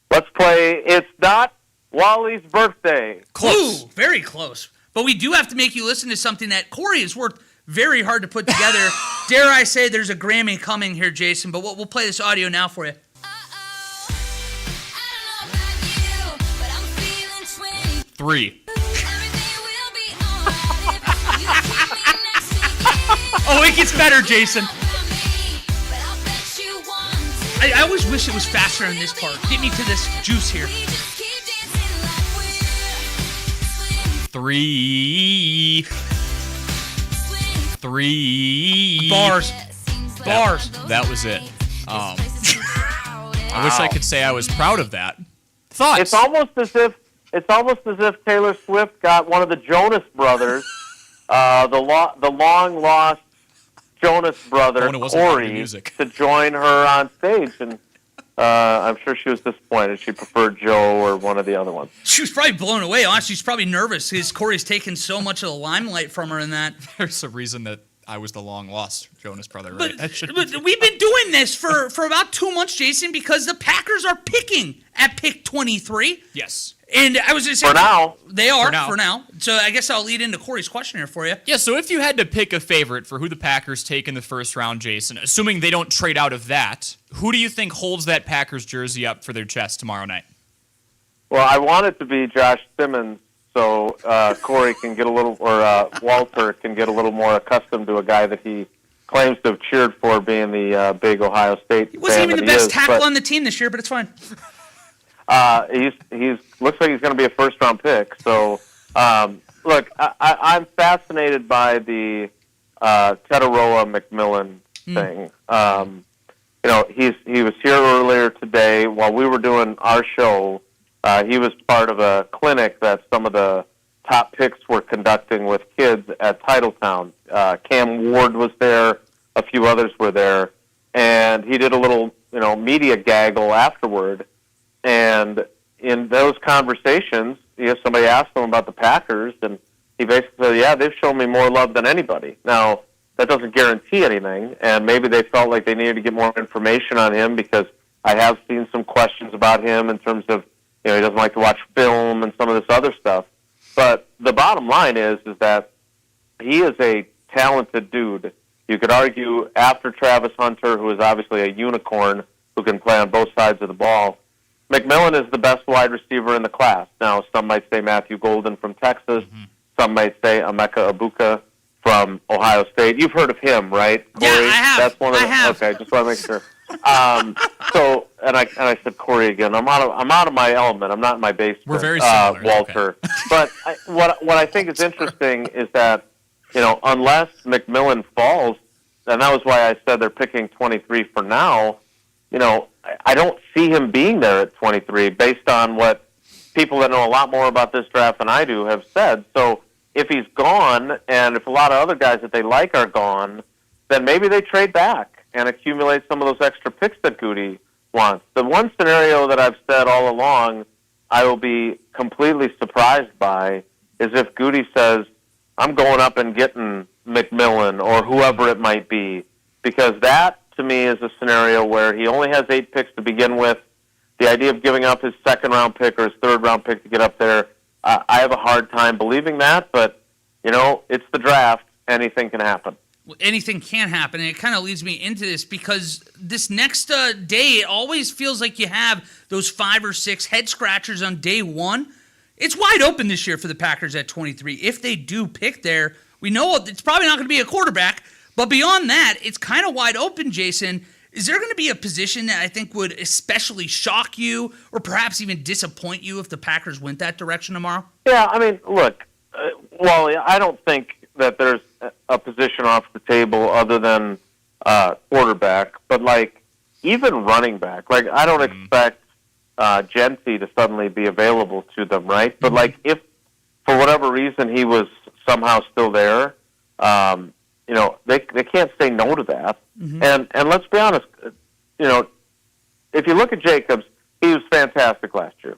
Let's play It's Not Wally's Birthday. Close. Ooh, very close. But we do have to make you listen to something that Corey has worked very hard to put together. Dare I say there's a Grammy coming here, Jason, but we'll play this audio now for you. 3. Oh, it gets better, Jason. I always wish it was faster in this part. Get me to this juice here. 3. 3. Bars. That was it. I wish I could say I was proud of that. Thoughts? It's almost as if Taylor Swift got one of the Jonas Brothers, the long lost Jonas brother Corey, to join her on stage, and I'm sure she was disappointed. She preferred Joe or one of the other ones. She was probably blown away. Honestly, she's probably nervous because Corey's taken so much of the limelight from her in that. There's a reason that I was the long-lost Jonas brother, right? But we've been doing this for about 2 months, Jason, because the Packers are picking at pick 23. Yes. And I was going to say... For now. They are, for now. So I guess I'll lead into Corey's question here for you. Yeah, so if you had to pick a favorite for who the Packers take in the first round, Jason, assuming they don't trade out of that, who do you think holds that Packers jersey up for their chest tomorrow night? Well, I want it to be Josh Simmons, so Corey can get a little, or Walter can get a little more accustomed to a guy that he claims to have cheered for being the big Ohio State fan. He wasn't even the best tackle on the team this year, but it's fine. He's looks like he's going to be a first-round pick. So, look, I'm fascinated by the Tetaroa McMillan thing. He was here earlier today while we were doing our show. He was part of a clinic that some of the top picks were conducting with kids at Titletown. Cam Ward was there. A few others were there. And he did a little, media gaggle afterward. And in those conversations, somebody asked him about the Packers, and he basically said, yeah, they've shown me more love than anybody. Now, that doesn't guarantee anything, and maybe they felt like they needed to get more information on him because I have seen some questions about him in terms of, he doesn't like to watch film and some of this other stuff. But the bottom line is that he is a talented dude. You could argue after Travis Hunter, who is obviously a unicorn who can play on both sides of the ball, McMillan is the best wide receiver in the class. Now, some might say Matthew Golden from Texas. Mm-hmm. Some might say Emeka Egbuka from Ohio State. You've heard of him, right, Corey? Yeah, I have. That's one of I have. Okay, just want to make sure. I said Corey again. I'm out of my element. I'm not in my basement. We're very similar, Walter. Okay. But what I think is interesting is that unless McMillan falls and that was why I said they're picking 23 for now. I don't see him being there at 23 based on what people that know a lot more about this draft than I do have said. So if he's gone, and if a lot of other guys that they like are gone, then maybe they trade back and accumulate some of those extra picks that Goody wants. The one scenario that I've said all along I will be completely surprised by is if Goody says, I'm going up and getting McMillan or whoever it might be, because that, to me, is a scenario where he only has 8 picks to begin with. The idea of giving up his second-round pick or his third-round pick to get up there, I have a hard time believing that, but, it's the draft. Anything can happen. Well, anything can happen, and it kind of leads me into this because this next day, it always feels like you have those 5 or 6 head-scratchers on day one. It's wide open this year for the Packers at 23. If they do pick there, we know it's probably not going to be a quarterback, but beyond that, it's kind of wide open, Jason. Is there going to be a position that I think would especially shock you or perhaps even disappoint you if the Packers went that direction tomorrow? Yeah, look, Wally, I don't think that there's a position off the table other than quarterback, but, even running back. I don't expect Gentry to suddenly be available to them, right? But, if for whatever reason he was somehow still there, they can't say no to that. Mm-hmm. And let's be honest, if you look at Jacobs, he was fantastic last year.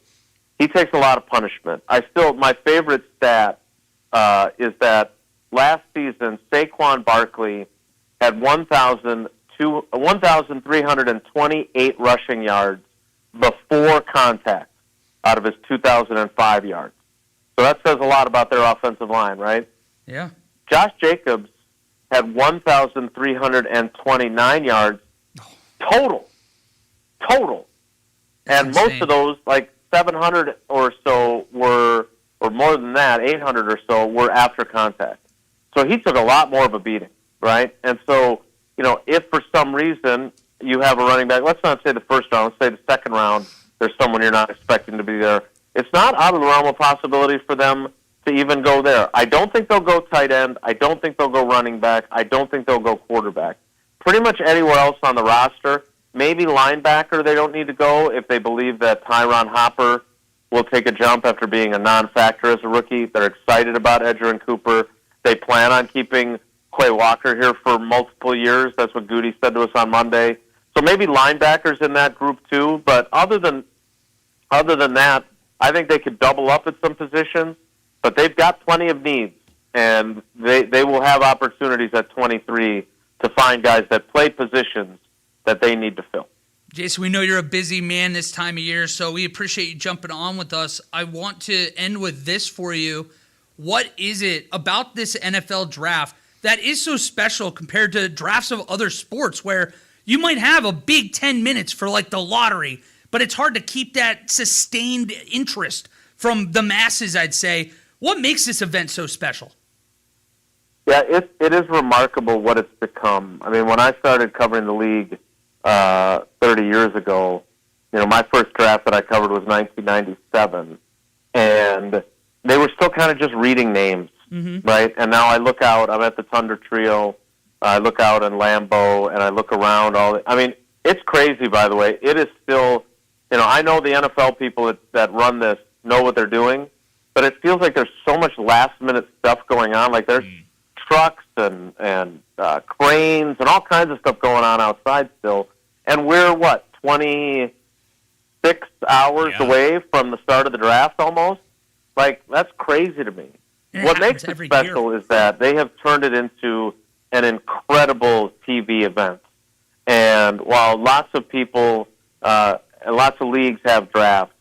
He takes a lot of punishment. My favorite stat is that last season, Saquon Barkley had 1,328 rushing yards before contact out of his 2,005 yards. So that says a lot about their offensive line, right? Yeah. Josh Jacobs had 1,329 yards total. And most of those, 700 or so were, or more than that, 800 or so were after contact. So he took a lot more of a beating, right? And so, if for some reason you have a running back, let's not say the first round, let's say the second round, there's someone you're not expecting to be there. It's not out of the realm of possibility for them to even go there. I don't think they'll go tight end. I don't think they'll go running back. I don't think they'll go quarterback. Pretty much anywhere else on the roster, maybe linebacker they don't need to go if they believe that Tyron Hopper will take a jump after being a non-factor as a rookie. They're excited about Edgerrin Cooper. They plan on keeping Quay Walker here for multiple years. That's what Goody said to us on Monday. So maybe linebackers in that group too. But other than that, I think they could double up at some positions. But they've got plenty of needs, and they will have opportunities at 23 to find guys that play positions that they need to fill. Jason, we know you're a busy man this time of year, so we appreciate you jumping on with us. I want to end with this for you. What is it about this NFL draft that is so special compared to drafts of other sports where you might have a big 10 minutes for the lottery, but it's hard to keep that sustained interest from the masses, I'd say. What makes this event so special? Yeah, it is remarkable what it's become. When I started covering the league 30 years ago, my first draft that I covered was 1997, and they were still kind of just reading names, right? And now I look out, I'm at the Thunder Trio, I look out in Lambeau, and I look around it's crazy, by the way. It is still, I know the NFL people that run this know what they're doing, but it feels like there's so much last-minute stuff going on. There's trucks and cranes and all kinds of stuff going on outside still. And we're, 26 hours away from the start of the draft almost? That's crazy to me. What makes it special is that they have turned it into an incredible TV event. And while lots of people, lots of leagues have drafts,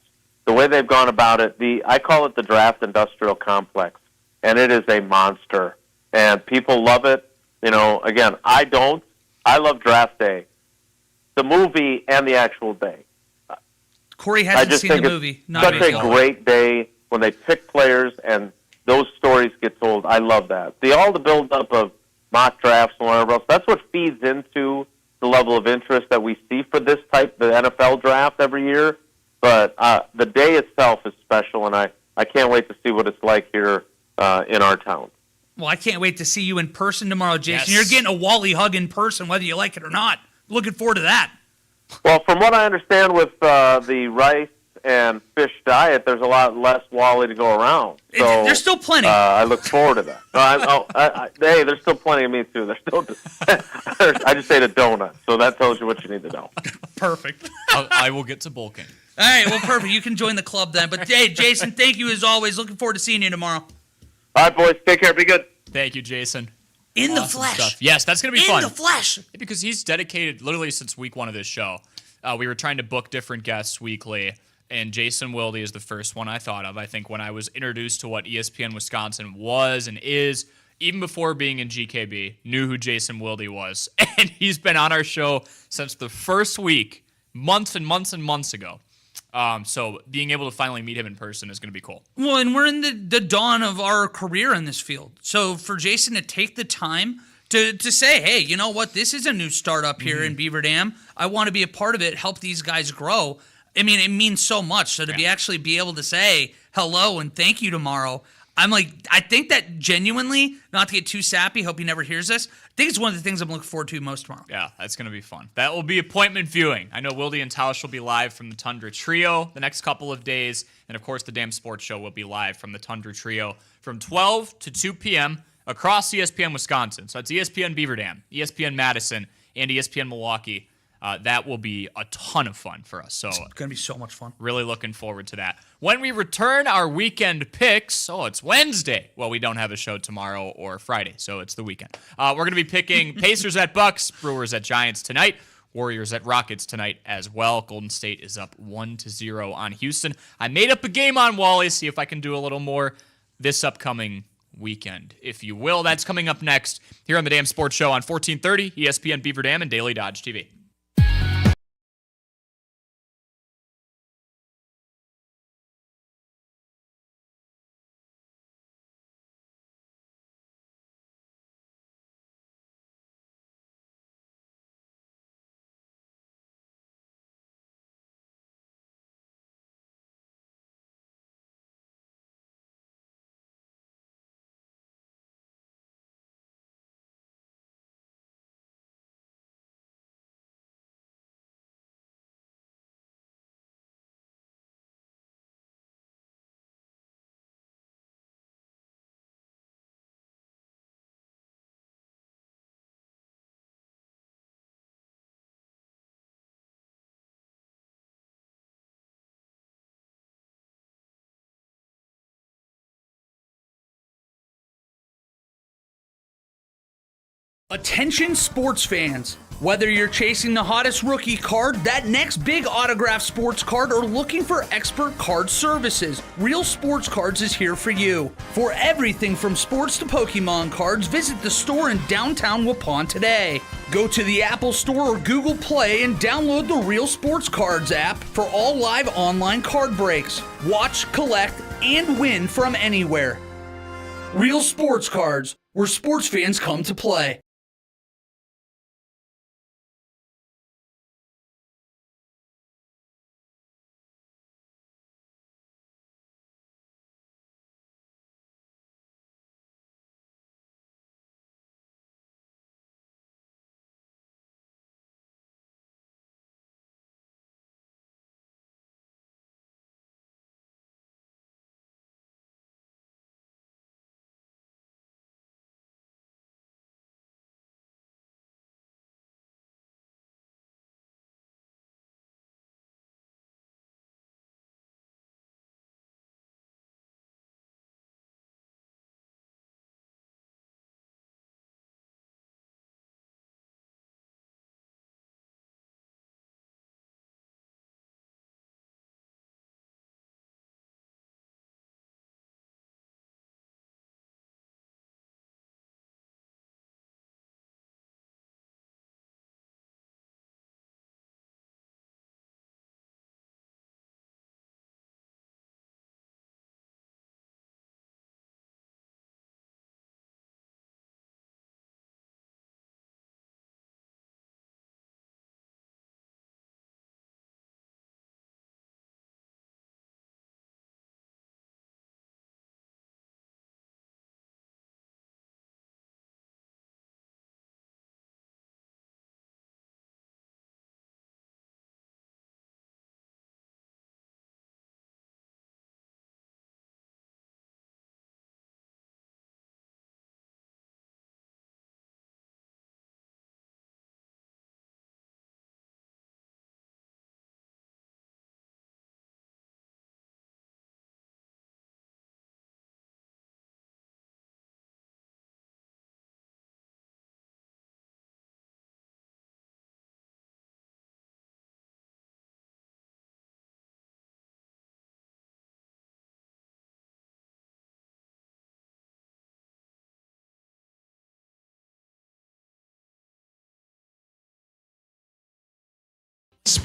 the way they've gone about it, I call it the draft industrial complex, and it is a monster. And people love it. Again, I don't. I love draft day, the movie and the actual day. Corey hasn't seen the movie. It's such a great day when they pick players and those stories get told. I love that. All the build-up of mock drafts and whatever else, that's what feeds into the level of interest that we see for this type, the NFL draft every year. But the day itself is special, and I can't wait to see what it's like here in our town. Well, I can't wait to see you in person tomorrow, Jason. Yes. You're getting a Wally hug in person, whether you like it or not. Looking forward to that. Well, from what I understand with the rice and fish diet, there's a lot less Wally to go around. So There's still plenty. I look forward to that. Hey, there's still plenty of me too. There's still. I just ate a donut, so that tells you what you need to know. Perfect. I will get to bulking. All right, well, perfect. You can join the club then. But, hey, Jason, thank you as always. Looking forward to seeing you tomorrow. All right, boys. Take care. Be good. Thank you, Jason. In the Awesome flesh. stuff. Yes, that's going to be fun. In the flesh. Because he's dedicated literally since week one of this show. We were trying to book different guests weekly, and Jason Wilde is the first one I thought of. I think when I was introduced to what ESPN Wisconsin was and is, even before being in GKB, knew who Jason Wilde was. And he's been on our show since the first week, months and months and months ago. So being able to finally meet him in person is going to be cool. Well, and we're in the dawn of our career in this field. So for Jason to take the time to say, hey, you know what? This is a new startup here in Beaver Dam. I want to be a part of it, help these guys grow. I mean, it means so much. So to be able to say hello and thank you tomorrow, I'm like, I think that genuinely, not to get too sappy, hope he never hears this, I think it's one of the things I'm looking forward to most tomorrow. Yeah, that's going to be fun. That will be appointment viewing. I know Wilde and Tausch will be live from the Tundra Trio the next couple of days. And, of course, the Damn Sports Show will be live from the Tundra Trio from 12 to 2 p.m. across ESPN Wisconsin. So it's ESPN Beaver Dam, ESPN Madison, and ESPN Milwaukee. That will be a ton of fun for us. So It's going to be so much fun. really looking forward to that. When we return our weekend picks, it's Wednesday. Well, we don't have a show tomorrow or Friday, so it's the weekend. We're going to be picking Pacers at Bucks, Brewers at Giants tonight, Warriors at Rockets tonight as well. Golden State is up 1-0 on Houston. I made up a game on Wally, see if I can do a little more this upcoming weekend, if you will. That's coming up next here on the Damn Sports Show on 1430 ESPN Beaver Dam and Daily Dodge TV. Attention sports fans. Whether you're chasing the hottest rookie card, that next big autographed sports card, or looking for expert card services, Real Sports Cards is here for you. For everything from sports to Pokemon cards, visit the store in downtown Waupun today. Go to the Apple Store or Google Play and download the Real Sports Cards app for all live online card breaks. Watch, collect, and win from anywhere. Real Sports Cards, where sports fans come to play.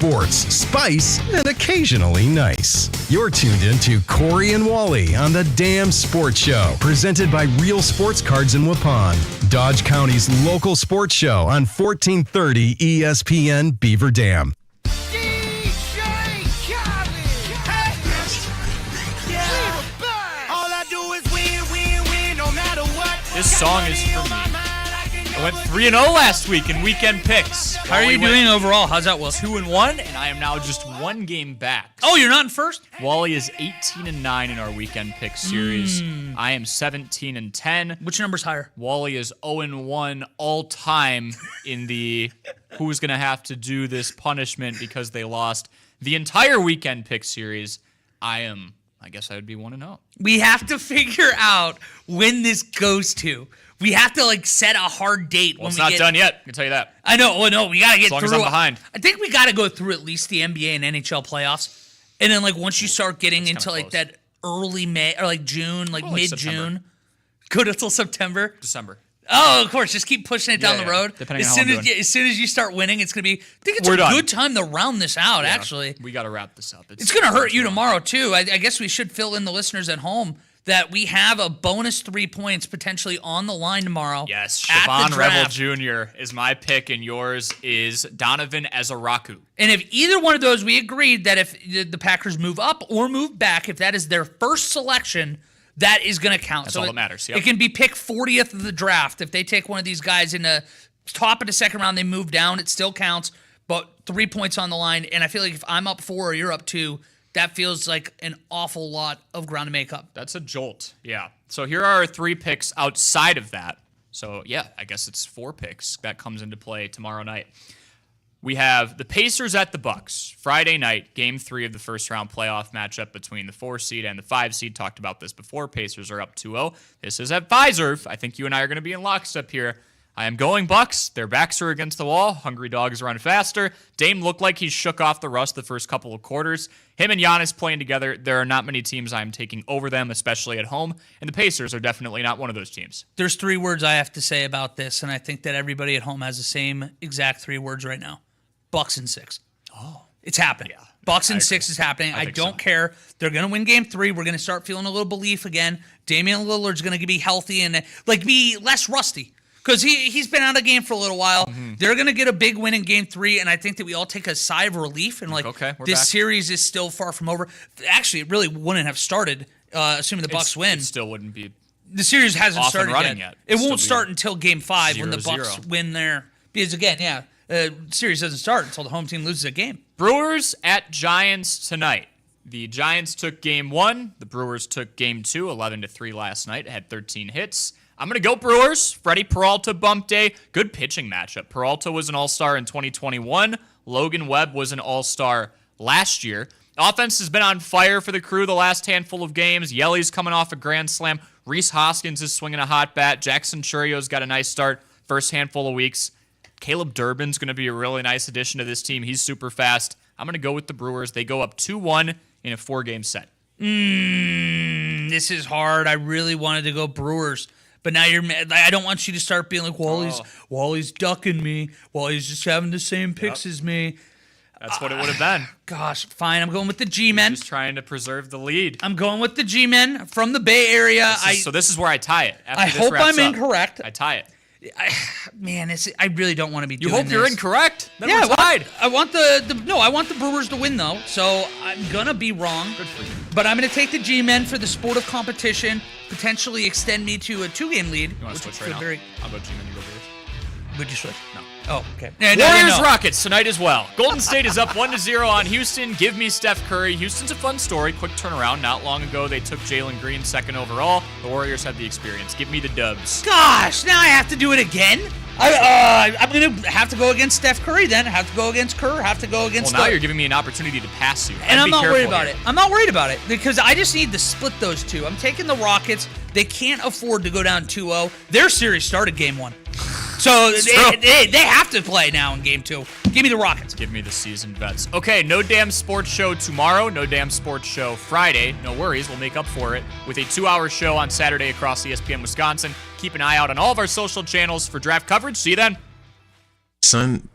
sports, spice, and occasionally nice. You're tuned in to Corey and Wally on the Damn Sports Show, presented by Real Sports Cards in Waupun, Dodge County's local sports show on 1430 ESPN Beaver Dam. This song is for me. I went 3-0 last week in weekend picks. How are you doing overall? How's that, Will? 2-1, and I am now just one game back. Oh, you're not in first? Wally is 18-9 in our weekend pick series. I am 17-10. Which number's higher? Wally is 0-1 all time in the who's going to have to do this punishment because they lost the entire weekend pick series. I guess I would be 1-0. We have to figure out when this goes to. We have to set a hard date. Well, it's not done yet. I can tell you that. I know. Oh no, we gotta get through. As long as I'm behind. I think we gotta go through at least the NBA and NHL playoffs, and then once you start getting into that early May or June, mid-June, go till September, December. Oh, of course. Just keep pushing it down the road. Depending on how I'm doing. As soon as you start winning, it's gonna be. I think it's We're a done. good time to round this out. Actually, we got to wrap this up. It's gonna hurt you tomorrow too. I guess we should fill in the listeners at home that we have a bonus 3 points potentially on the line tomorrow. Yes, at Siobhan the Rebel draft. Jr. is my pick, and yours is Donovan Ezaraku. And if either one of those, we agreed that if the Packers move up or move back, if that is their first selection, that is going to count. That's all that matters. Yep. It can be pick 40th of the draft. If they take one of these guys in the top of the second round, they move down, it still counts, but 3 points on the line. And I feel like if I'm up 4 or you're up 2, that feels like an awful lot of ground to make up. That's a jolt, yeah. So here are our 3 picks outside of that. So, yeah, I guess it's 4 picks that comes into play tomorrow night. We have the Pacers at the Bucks. Friday night, Game 3 of the first-round playoff matchup between the 4 seed and the 5 seed. Talked about this before. Pacers are up 2-0. This is at Fiserv. I think you and I are going to be in lockstep here. I am going Bucks. Their backs are against the wall. Hungry dogs run faster. Dame looked like he shook off the rust the first couple of quarters. Him and Giannis playing together, there are not many teams I'm taking over them, especially at home, and the Pacers are definitely not one of those teams. There's 3 words I have to say about this, and I think that everybody at home has the same exact 3 words right now. Bucks in 6. Oh. It's happening. Yeah, Bucks in 6 is happening. I don't care. They're going to win Game 3. We're going to start feeling a little belief again. Damian Lillard's going to be healthy and be less rusty. Because he's been out of the game for a little while. Mm-hmm. They're going to get a big win in Game 3, and I think that we all take a sigh of relief. And okay, this back. series is still far from over. Actually, it really wouldn't have started, assuming the Bucks win. It still wouldn't be. The series hasn't started yet. It won't start until Game 5 when the 0-0. Bucks win there. Because again, series doesn't start until the home team loses a game. Brewers at Giants tonight. The Giants took Game 1. The Brewers took Game 2, 11-3 last night. Had 13 hits. I'm going to go Brewers. Freddie Peralta bump day. Good pitching matchup. Peralta was an all-star in 2021. Logan Webb was an all-star last year. Offense has been on fire for the Crew the last handful of games. Yelly's coming off a grand slam. Rhys Hoskins is swinging a hot bat. Jackson Churrio's got a nice start first handful of weeks. Caleb Durbin's going to be a really nice addition to this team. He's super fast. I'm going to go with the Brewers. They go up 2-1 in a 4-game set. This is hard. I really wanted to go Brewers. But now you're mad. I don't want you to start being like, Wally's ducking me. Wally's just having the same picks as me. That's what it would have been. Gosh, fine. I'm going with the G-Men. Just trying to preserve the lead. I'm going with the G-Men from the Bay Area. So this is where I tie it. I hope I'm incorrect. I tie it. I really don't want to be doing this. You hope you're incorrect? Then we're tied. I want the Brewers to win, though. So I'm going to be wrong. Good for you. But I'm going to take the G-Men for the sport of competition, potentially extend me to a 2-game lead. You want to switch right now? I'll go G-Men, you go Brewers. Would you switch? No. Oh, okay. Warriors Rockets tonight as well. Golden State is up 1-0 on Houston. Give me Steph Curry. Houston's a fun story. Quick turnaround. Not long ago, they took Jalen Green 2nd overall. The Warriors had the experience. Give me the dubs. Gosh, now I have to do it again? I'm going to have to go against Steph Curry then. Have to go against Kerr. Have to go against... Well, now you're giving me an opportunity to pass you. And I'm not worried about it. I'm not worried about it because I just need to split those two. I'm taking the Rockets. They can't afford to go down 2-0. Their series started Game 1. So they have to play now in Game 2. Give me the Rockets. Give me the seasoned vets. Okay, no damn sports show tomorrow. No damn sports show Friday. No worries, we'll make up for it with a 2-hour show on Saturday across ESPN Wisconsin. Keep an eye out on all of our social channels for draft coverage. See you then. Son,